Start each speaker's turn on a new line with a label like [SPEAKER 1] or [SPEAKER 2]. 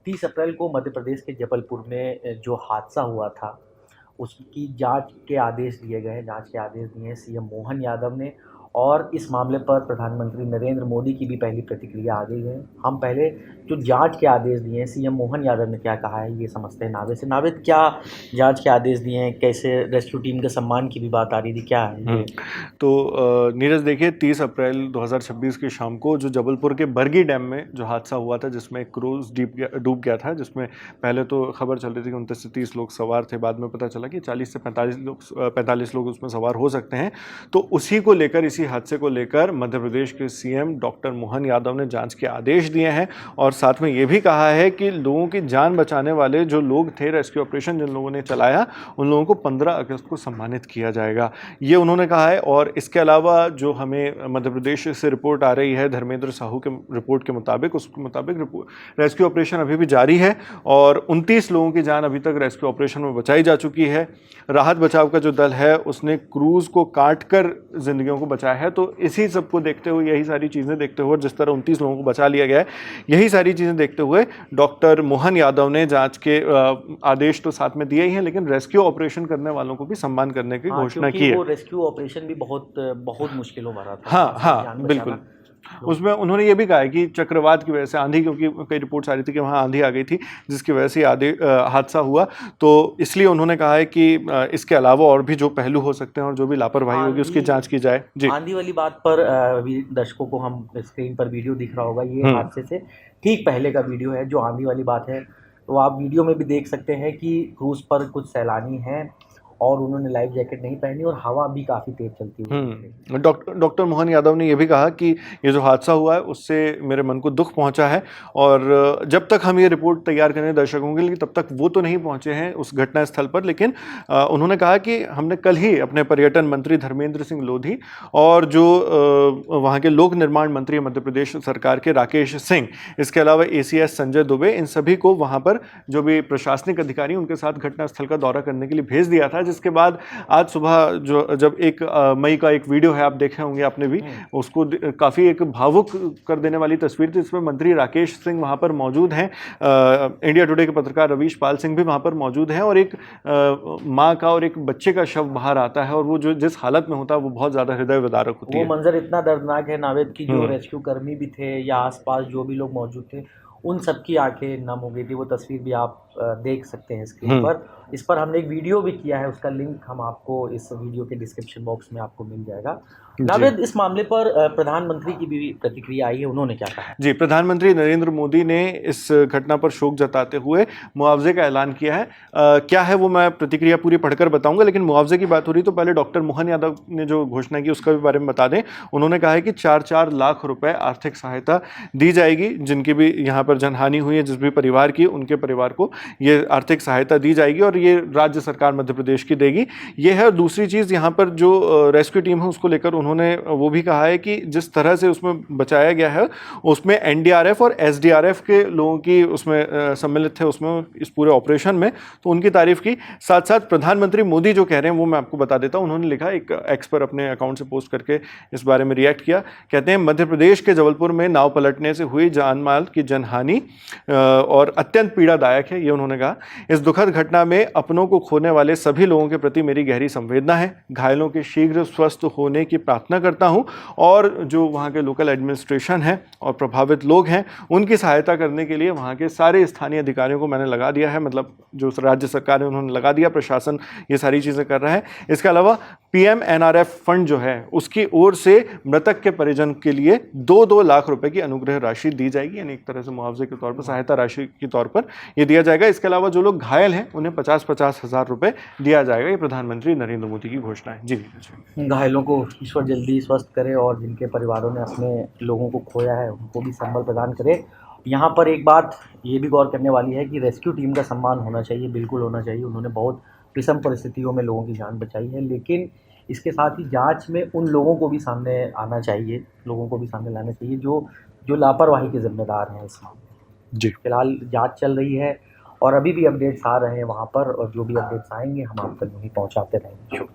[SPEAKER 1] 30 अप्रैल को मध्य प्रदेश के जबलपुर में जो हादसा हुआ था, उसकी जांच के आदेश दिए गए हैं। जांच के आदेश दिए हैं सीएम मोहन यादव ने, और इस मामले पर प्रधानमंत्री नरेंद्र मोदी की भी पहली प्रतिक्रिया आ गई है। हम पहले जो जांच के आदेश दिए हैं, सीएम मोहन यादव ने क्या कहा है, ये समझते हैं नावेद से। नावेद, क्या जांच के आदेश दिए हैं? कैसे रेस्क्यू टीम के सम्मान की भी बात आ रही थी, क्या है ये?
[SPEAKER 2] तो नीरज, देखिए 30 अप्रैल 2026 की शाम को जो जबलपुर के बरगी डैम में जो हादसा हुआ था, जिसमें एक क्रूज डूब गया था, जिसमें पहले तो खबर चल रही थी कि 29 से 30 लोग सवार थे। बाद में पता चला कि 40 से 45 लोग उसमें सवार हो सकते हैं। तो उसी को लेकर, इसी हादसे को लेकर मध्य प्रदेश के सीएम डॉक्टर मोहन यादव ने जांच के आदेश दिए हैं, और साथ में ये भी कहा है कि लोगों की जान बचाने वाले जो लोग थे, रेस्क्यू ऑपरेशन जिन लोगों ने चलाया, उन लोगों को 15 अगस्त को सम्मानित किया जाएगा, ये उन्होंने कहा है। और इसके अलावा जो हमें मध्य प्रदेश से रिपोर्ट आ रही है, धर्मेंद्र साहू के रिपोर्ट के मुताबिक, उसके मुताबिक रेस्क्यू ऑपरेशन अभी भी जारी है, और 29 लोगों की जान अभी तक रेस्क्यू ऑपरेशन में बचाई जा चुकी है। राहत बचाव का जो दल है, उसने क्रूज को काटकर जिंदगियों को बचाया है। तो इसी सब को देखते हुए, यही सारी चीज़ें देखते हुए, जिस तरह 29 लोगों को बचा लिया गया है, यही सारी चीज़ें देखते हुए डॉक्टर मोहन यादव ने जांच के आदेश तो साथ में दिए ही हैं, लेकिन रेस्क्यू ऑपरेशन करने वालों को भी सम्मान करने की घोषणा की है।
[SPEAKER 1] वो रेस्क्यू ऑपरेशन भी बहुत मुश्किलों भरा था।
[SPEAKER 2] हाँ, बिल्कुल। उसमें उन्होंने ये भी कहा है कि चक्रवात की वजह से, आंधी, क्योंकि कई रिपोर्ट्स आ रही थी कि वहाँ आंधी आ गई थी, जिसकी वजह से हादसा हुआ। तो इसलिए उन्होंने कहा है कि इसके अलावा और भी जो पहलू हो सकते हैं और जो भी लापरवाही होगी, उसकी जांच की जाए। जी,
[SPEAKER 1] आंधी वाली बात पर दर्शकों को हम स्क्रीन पर वीडियो दिख रहा होगा, ये हादसे से ठीक पहले का वीडियो है जो आंधी वाली बात है। तो आप वीडियो में भी देख सकते हैं कि क्रूज पर कुछ सैलानी हैं और उन्होंने लाइफ जैकेट नहीं पहनी, और हवा भी काफ़ी तेज चलती हुई।
[SPEAKER 2] डॉक्टर मोहन यादव ने यह भी कहा कि ये जो हादसा हुआ है, उससे मेरे मन को दुख पहुंचा है, और जब तक हम ये रिपोर्ट तैयार करें दर्शकों के लिए, तब तक वो तो नहीं पहुंचे हैं उस घटना स्थल पर। लेकिन उन्होंने कहा कि हमने कल ही अपने पर्यटन मंत्री धर्मेंद्र सिंह लोधी और जो वहाँ के लोक निर्माण मंत्री मध्य प्रदेश सरकार के राकेश सिंह, इसके अलावा ACS संजय दुबे, इन सभी को वहाँ पर जो भी प्रशासनिक अधिकारी, उनके साथ घटनास्थल का दौरा करने के लिए भेज दिया था। जिसके बाद आज सुबह जब 1 मई का एक वीडियो है, आप देखे होंगे आपने भी, उसको काफ़ी एक भावुक कर देने वाली तस्वीर थी। इसमें मंत्री राकेश सिंह वहाँ पर मौजूद हैं, इंडिया टुडे के पत्रकार रवीश पाल सिंह भी वहाँ पर मौजूद हैं, और एक माँ का और एक बच्चे का शव बाहर आता है, और वो जो जिस हालत में होता है, वो बहुत ज़्यादा हृदय विदारक होती है।
[SPEAKER 1] वो मंजर इतना दर्दनाक है नावेद की, जो रेस्क्यू कर्मी भी थे या आसपास जो भी लोग मौजूद थे, उन सबकी आंखें नम हो गई थी। वो तस्वीर भी आप देख सकते हैं स्क्रीन पर। इस पर हमने एक वीडियो भी किया है, उसका लिंक हम आपको इस वीडियो के डिस्क्रिप्शन बॉक्स में आपको मिल जाएगा। नावेद, इस मामले पर प्रधानमंत्री की भी प्रतिक्रिया आई है, उन्होंने क्या कहा?
[SPEAKER 2] जी, प्रधानमंत्री नरेंद्र मोदी ने इस घटना पर शोक जताते हुए मुआवजे का ऐलान किया है। क्या है वो मैं प्रतिक्रिया पूरी पढ़कर बताऊंगा, लेकिन मुआवजे की बात हो रही तो पहले डॉक्टर मोहन यादव ने जो घोषणा की उसका भी बारे में बता दें। उन्होंने कहा है कि 4-4 लाख रुपए आर्थिक सहायता दी जाएगी, जिनकी भी यहाँ पर जनहानि हुई है, जिस भी परिवार की, उनके परिवार को ये आर्थिक सहायता दी जाएगी, और ये राज्य सरकार मध्य प्रदेश की देगी। ये है। दूसरी चीज़, यहाँ पर जो रेस्क्यू टीम है, उसको लेकर उन्होंने वो भी कहा है कि जिस तरह से उसमें बचाया गया है, उसमें NDRF और SDRF के लोगों की उसमें सम्मिलित थे, उसमें इस पूरे ऑपरेशन में, तो उनकी तारीफ की। साथ साथ प्रधानमंत्री मोदी जो कह रहे हैं वो मैं आपको बता देता हूं। उन्होंने लिखा, एक एक्स पर अपने अकाउंट से पोस्ट करके इस बारे में रिएक्ट किया। कहते हैं, मध्य प्रदेश के जबलपुर में नाव पलटने से हुई जान माल की जनहानि और अत्यंत पीड़ादायक है, ये उन्होंने कहा। इस दुखद घटना में अपनों को खोने वाले सभी लोगों के प्रति मेरी गहरी संवेदना है। घायलों के शीघ्र स्वस्थ होने की प्रार्थना करता हूं, और जो वहां के लोकल एडमिनिस्ट्रेशन है और प्रभावित लोग हैं, उनकी सहायता करने के लिए वहाँ के सारे स्थानीय अधिकारियों को मैंने लगा दिया है, मतलब जो राज्य सरकार है उन्होंने लगा दिया, प्रशासन ये सारी चीज़ें कर रहा है। इसके अलावा PMNRF फंड जो है, उसकी ओर से मृतक के परिजन के लिए 2-2 लाख रुपए की अनुग्रह राशि दी जाएगी, यानी एक तरह से मुआवजे के तौर पर, सहायता राशि के तौर पर ये दिया जाएगा। इसके अलावा जो लोग घायल हैं, उन्हें 50-50 हज़ार रुपये दिया जाएगा। ये प्रधानमंत्री नरेंद्र मोदी की घोषणा है। जी,
[SPEAKER 1] घायलों को ईश्वर जल्दी स्वस्थ करे, और जिनके परिवारों ने अपने लोगों को खोया है, उनको भी संबल प्रदान करे। यहाँ पर एक बात ये भी गौर करने वाली है कि रेस्क्यू टीम का सम्मान होना चाहिए, बिल्कुल होना चाहिए। उन्होंने बहुत विषम परिस्थितियों में लोगों की जान बचाई है, लेकिन इसके साथ ही जांच में उन लोगों को भी सामने आना चाहिए, लोगों को भी सामने लाना चाहिए जो लापरवाही के जिम्मेदार हैं इस मामले।
[SPEAKER 2] जी,
[SPEAKER 1] फिलहाल जांच चल रही है, और अभी भी अपडेट्स आ रहे हैं वहाँ पर, और जो भी अपडेट्स आएंगे हम आप तक वहीं पहुँचाते रहेंगे।